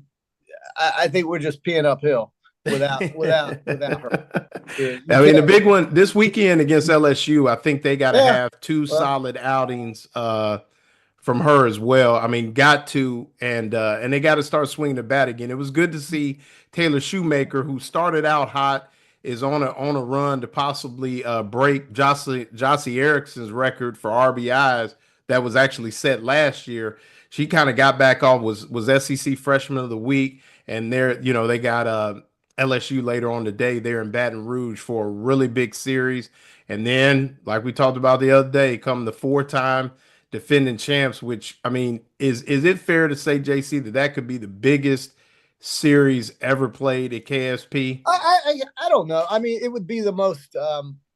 I think we're just peeing uphill without her. I mean, the big one this weekend against LSU, I think they got to have 2 solid outings from her as well. I mean, got to, and they got to start swinging the bat again. It was good to see Taylor Shoemaker, who started out hot, is on a run to possibly break Jossie Erickson's record for RBIs that was actually set last year. She kind of got back off, was SEC Freshman of the Week, and they got LSU later on today. They're in Baton Rouge for a really big series, and then, like we talked about the other day, come the 4-time defending champs. Which, I mean, is it fair to say, JC, that could be the biggest series ever played at KSP? I don't know. I mean, it would be the most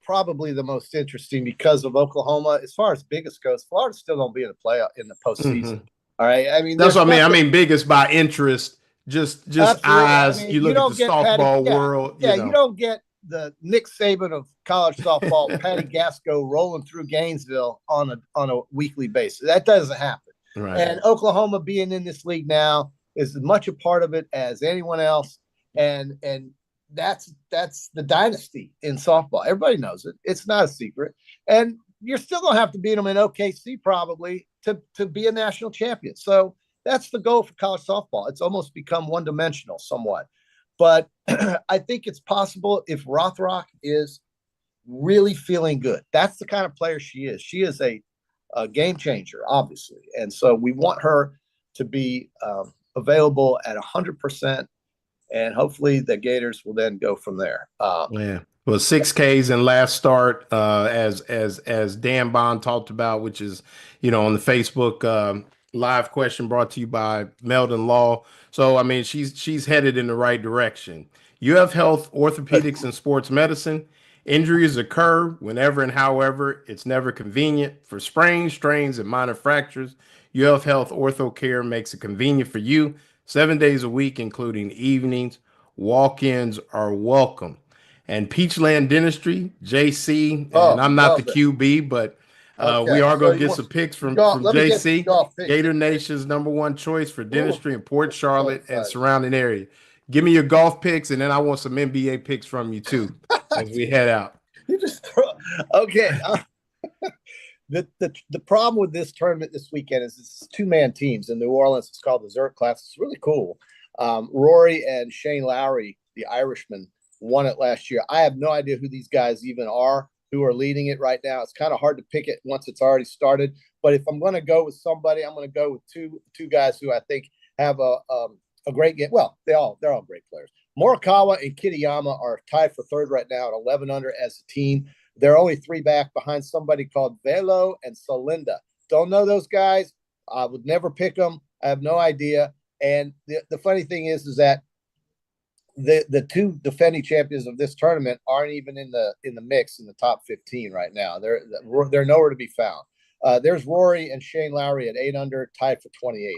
probably the most interesting because of Oklahoma. As far as biggest goes, Florida still don't be in the postseason. Mm-hmm. All right. I mean, that's what I mean. I mean, biggest by interest, just eyes. I mean, you look at the softball world. You don't get the Nick Saban of college softball, Patty Gasco rolling through Gainesville on a weekly basis. That doesn't happen. Right. And Oklahoma being in this league now is as much a part of it as anyone else. And that's the dynasty in softball. Everybody knows it. It's not a secret. And you're still going to have to beat them in OKC probably to be a national champion. So that's the goal for college softball. It's almost become one-dimensional somewhat. But I think it's possible if Rothrock is really feeling good. That's the kind of player she is. She is a game changer, obviously. And so we want her to be available at 100%. And hopefully the Gators will then go from there. Well, 6 Ks in last start, as Dan Bond talked about, which is, on the Facebook live question brought to you by Meldon Law. So, I mean, she's headed in the right direction. UF Health Orthopedics and Sports Medicine. Injuries occur whenever and however. It's never convenient. For sprains, strains, and minor fractures, UF Health Ortho Care makes it convenient for you. 7 days a week, including evenings. Walk-ins are welcome. And Peachland Dentistry, JC, and I'm not the QB, but we are going to get some picks from JC. Gator Nation's #1 choice for dentistry in Port Charlotte and surrounding area. Give me your golf picks, and then I want some NBA picks from you too as we head out. You just okay. The problem with this tournament this weekend is it's 2-man teams in New Orleans. It's called the Zerk class. It's really cool. Rory and Shane Lowry, the Irishman, won it last year. I have no idea who these guys even are, who are leading it right now. It's kind of hard to pick it once it's already started. But if I'm going to go with somebody, I'm going to go with two guys who I think have a great game. Well, they're all great players. Morikawa and Kitayama are tied for third right now at 11 under as a team. They're only 3 back behind somebody called Velo and Solinda. Don't know those guys. I would never pick them. I have no idea. And the funny thing is that the 2 defending champions of this tournament aren't even in the mix in the top 15 right now. They're nowhere to be found. There's Rory and Shane Lowry at 8 under, tied for 28th.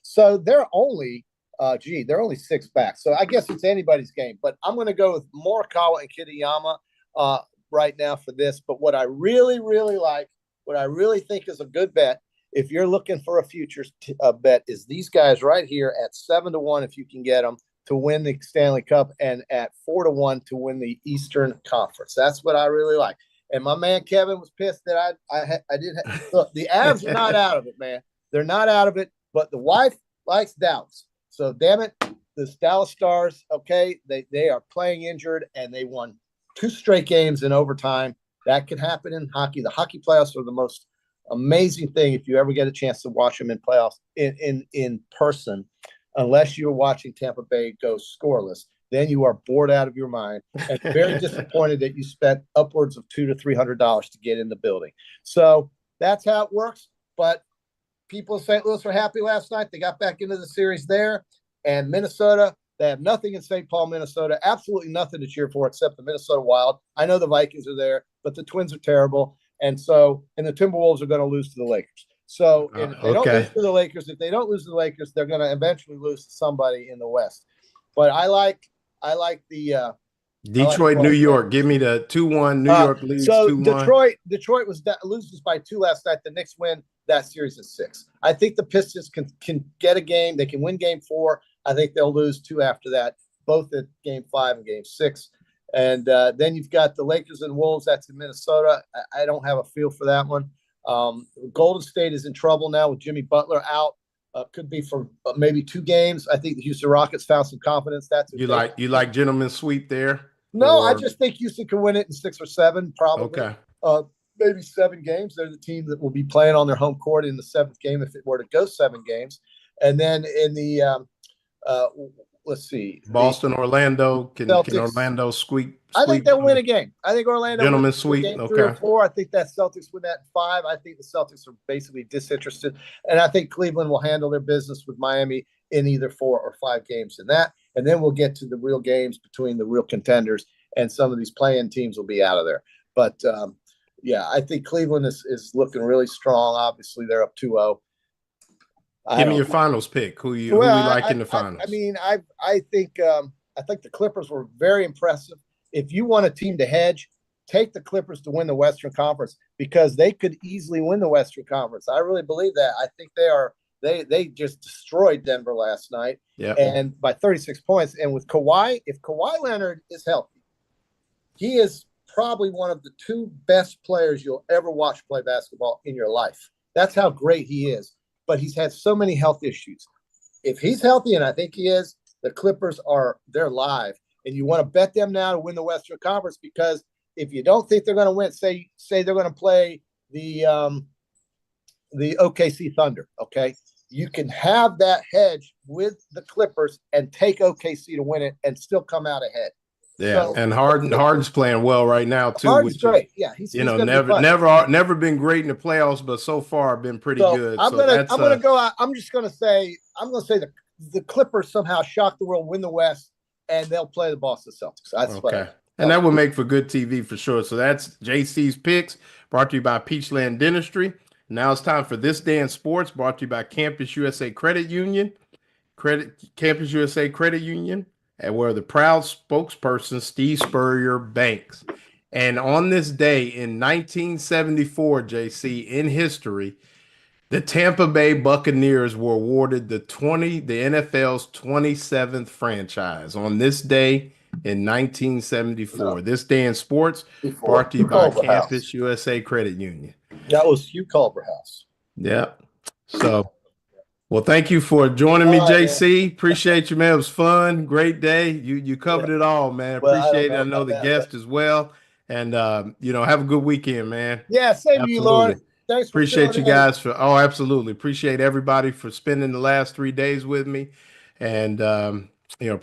So they're only 6 back. So I guess it's anybody's game. But I'm going to go with Morikawa and Kitayama right now for this. But what I really, really like, what I really think is a good bet, if you're looking for a futures bet, is these guys right here at 7-1 if you can get them to win the Stanley Cup, and at 4-1 to win the Eastern Conference. That's what I really like. And my man Kevin was pissed that I didn't look. The Avs are not out of it, man. They're not out of it. But the wife likes Dallas. So damn it, the Dallas Stars. Okay, they are playing injured, and they won 2 straight games in overtime. That can happen in hockey. The hockey playoffs are the most amazing thing if you ever get a chance to watch them in playoffs in person. Unless you're watching Tampa Bay go scoreless, then you are bored out of your mind and very disappointed that you spent upwards of $200 to $300 to get in the building. So that's how it works. But people in St. Louis were happy last night. They got back into the series there. And Minnesota, they have nothing in St. Paul, Minnesota, absolutely nothing to cheer for except the Minnesota Wild. I know the Vikings are there, but the Twins are terrible. And the Timberwolves are going to lose to the Lakers. So if they don't lose to the Lakers, they're going to eventually lose to somebody in the West. But I like the Detroit, New York. Give me the 2-1 New York leads. So 2-1. Detroit loses by 2 last night. The Knicks win that series in 6. I think the Pistons can get a game. They can win game 4. I think they'll lose 2 after that, both at game 5 and game 6. And then you've got the Lakers and Wolves. That's in Minnesota. I don't have a feel for that one. Golden State is in trouble now with Jimmy Butler out. Could be for maybe 2 games. I think the Houston Rockets found some confidence. You like gentleman sweep there? No, I just think Houston can win it in 6 or 7, probably. Okay. Maybe 7 games. They're the team that will be playing on their home court in the 7th game if it were to go 7 games. And then in the let's see, Boston, Orlando. Can Orlando squeak? I think they'll win a game. I think Orlando gentleman sweep. Game 3 or 4. I think that Celtics win that in 5. I think the Celtics are basically disinterested, and I think Cleveland will handle their business with Miami in either 4 or 5 games in that. And then we'll get to the real games between the real contenders, and some of these play-in teams will be out of there. But yeah, I think Cleveland is looking really strong. Obviously, they're up 2-0. Give me your finals pick. Who you like in the finals? I think the Clippers were very impressive. If you want a team to hedge, take the Clippers to win the Western Conference, because they could easily win the Western Conference. I really believe that. I think they just destroyed Denver last night, and by 36 points. And with Kawhi, if Kawhi Leonard is healthy, he is probably one of the 2 best players you'll ever watch play basketball in your life. That's how great he is. But he's had so many health issues. If he's healthy, and I think he is, the Clippers they're live. And you want to bet them now to win the Western Conference, because if you don't think they're going to win, say they're going to play the OKC Thunder, okay? You can have that hedge with the Clippers and take OKC to win it and still come out ahead. Yeah, so, and Harden's playing well right now too. Harden's great. Yeah, he's never been great in the playoffs, but so far been pretty good. I'm gonna go out. I'm gonna say the Clippers somehow shock the world, win the West, and they'll play the Boston Celtics. That's okay. And that would make for good TV for sure. So that's JC's picks, brought to you by Peachland Dentistry. Now it's time for This Day in Sports, brought to you by Campus USA Credit Union. Campus USA Credit Union. And where the proud spokesperson, Steve Spurrier, banks. And on this day in 1974, JC, in history, The Tampa Bay Buccaneers were awarded the NFL's 27th franchise on this day in 1974. No. This day in sports, Before. brought to you Hugh by Culverhouse. Campus USA Credit Union. That was Hugh Culverhouse. Yeah. So, well, thank you for joining me, All right, JC. Appreciate you, man. It was fun. Great day. You covered it all, man. Well, Appreciate it. I know know the about that, guest as well. And, have a good weekend, man. Yeah, same to you, Loren. Thanks for Appreciate you tuning in. guys absolutely. Appreciate everybody for spending the last 3 days with me. And,